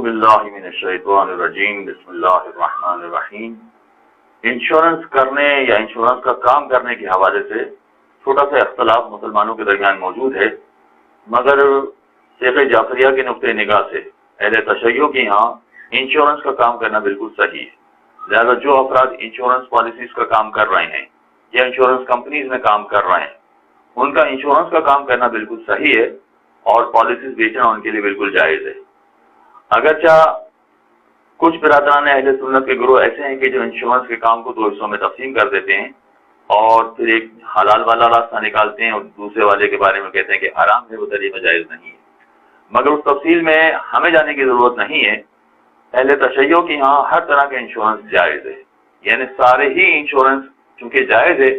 बिल्लाहि मिनश्शैतानिर्रजीम बिस्मिल्लाहिर्रहमानिर्रहीम। इंश्योरेंस करने या इंश्योरेंस का काम करने के हवाले से छोटा सा इख्तलाफ मुसलमानों के दरमियान मौजूद है, मगर शेख जाफरिया के नुक्ते निगाह से अहले तशय्यो के यहाँ इंश्योरेंस का काम करना बिल्कुल सही है। लिहाजा जो अफराद इंश्योरेंस पॉलिसीज का काम कर रहे हैं या इंश्योरेंस कंपनीज में काम कर रहे हैं, उनका इंश्योरेंस का काम करना बिल्कुल सही है और पॉलिसीज बेचना उनके लिए बिल्कुल जायज़ है। अगरचा कुछ बिरादरान अहले सुन्नत के गुरुह ऐसे हैं कि जो इंश्योरेंस के काम को दो हिस्सों में तकसीम कर देते हैं और फिर एक हलाल वाला रास्ता निकालते हैं और दूसरे वाले के बारे में कहते हैं कि हराम है, वो तरीका जायज़ नहीं है। मगर उस तफसील में हमें जाने की ज़रूरत नहीं है। अहले तशय्यो के यहाँ हर तरह का इंश्योरेंस जायज़ है, यानी सारे ही इंश्योरेंस चूंकि जायज़ है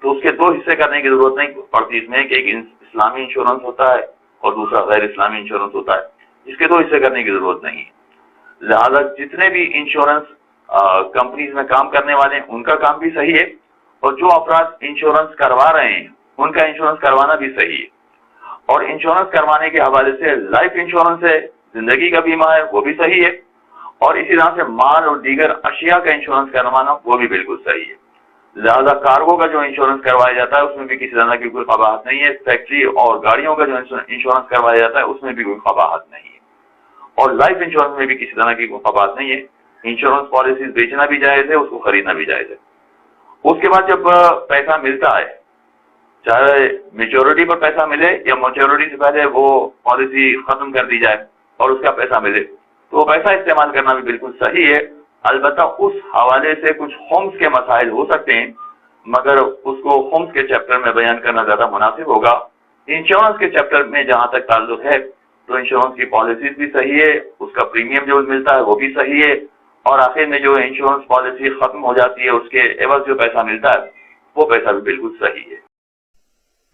तो उसके दो हिस्से करने की ज़रूरत नहीं पड़ती इसमें कि एक इस्लामी इंश्योरेंस होता है और दूसरा गैर इस्लामी इंश्योरेंस होता है। इसके दो हिस्से करने की ज़रूरत नहीं है। लिहाजा जितने भी इंश्योरेंस कंपनीज में काम करने वाले हैं उनका काम भी सही है और जो अफराद इंश्योरेंस करवा रहे हैं उनका इंश्योरेंस करवाना भी सही है। और इंश्योरेंस करवाने के हवाले से लाइफ इंश्योरेंस है, जिंदगी का बीमा है, वो भी सही है। और इसी तरह से माल और दीगर अशिया का इंश्योरेंस करवाना वो भी बिल्कुल सही है। लिहाजा कार्गो का जो इंश्योरेंस करवाया जाता है उसमें भी किसी तरह की कोई कबाहत नहीं है। फैक्ट्री और गाड़ियों का जो इंश्योरेंस करवाया जाता है उसमें भी कोई कबाहत नहीं है और लाइफ इंश्योरेंस में भी किसी तरह की कोई कबाहत नहीं है। इंश्योरेंस पॉलिसीज बेचना भी जायज़ है, उसको खरीदना भी जायज़ है। उसके बाद जब पैसा मिलता है, चाहे मेच्योरिटी पर पैसा मिले या मेच्योरिटी से पहले वो पॉलिसी खत्म कर दी जाए और उसका पैसा मिले, तो वो पैसा इस्तेमाल करना भी बिल्कुल सही है। अलबत्ता उस हवाले से कुछ खुम्स के मसाइल हो सकते हैं, मगर उसको खुम्स के चैप्टर में बयान करना ज्यादा मुनासिब होगा। इंश्योरेंस के चैप्टर में जहां तक ताल्लुक है तो इंश्योरेंस की पॉलिसीज भी सही है, उसका प्रीमियम जो मिलता है वो भी सही है और आखिर में जो इंश्योरेंस पॉलिसी खत्म हो जाती है उसके एवज जो पैसा मिलता है वो पैसा भी बिल्कुल सही है।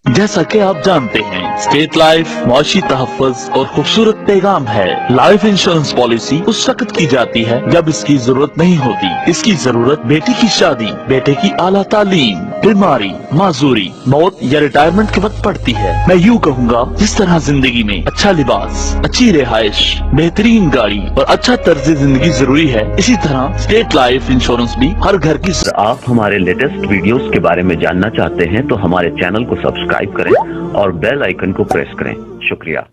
जैसा कि आप जानते हैं, स्टेट लाइफ मुआशी तहफ़्फ़ुज़ और खूबसूरत पैगाम है। लाइफ इंश्योरेंस पॉलिसी उस वक्त की जाती है जब इसकी जरूरत नहीं होती। इसकी जरूरत बेटी की शादी, बेटे की आला तालीम, बीमारी, माजूरी, मौत या रिटायरमेंट के वक्त पड़ती है। मैं यूँ कहूँगा, जिस तरह जिंदगी में अच्छा लिबास, अच्छी रिहाइश, बेहतरीन गाड़ी और अच्छा तर्ज जिंदगी जरूरी है, इसी तरह स्टेट लाइफ इंश्योरेंस भी हर घर की। आप हमारे लेटेस्ट वीडियोस के बारे में जानना चाहते हैं तो हमारे चैनल को सब्सक्राइब करें और बेल आइकन को प्रेस करें। शुक्रिया।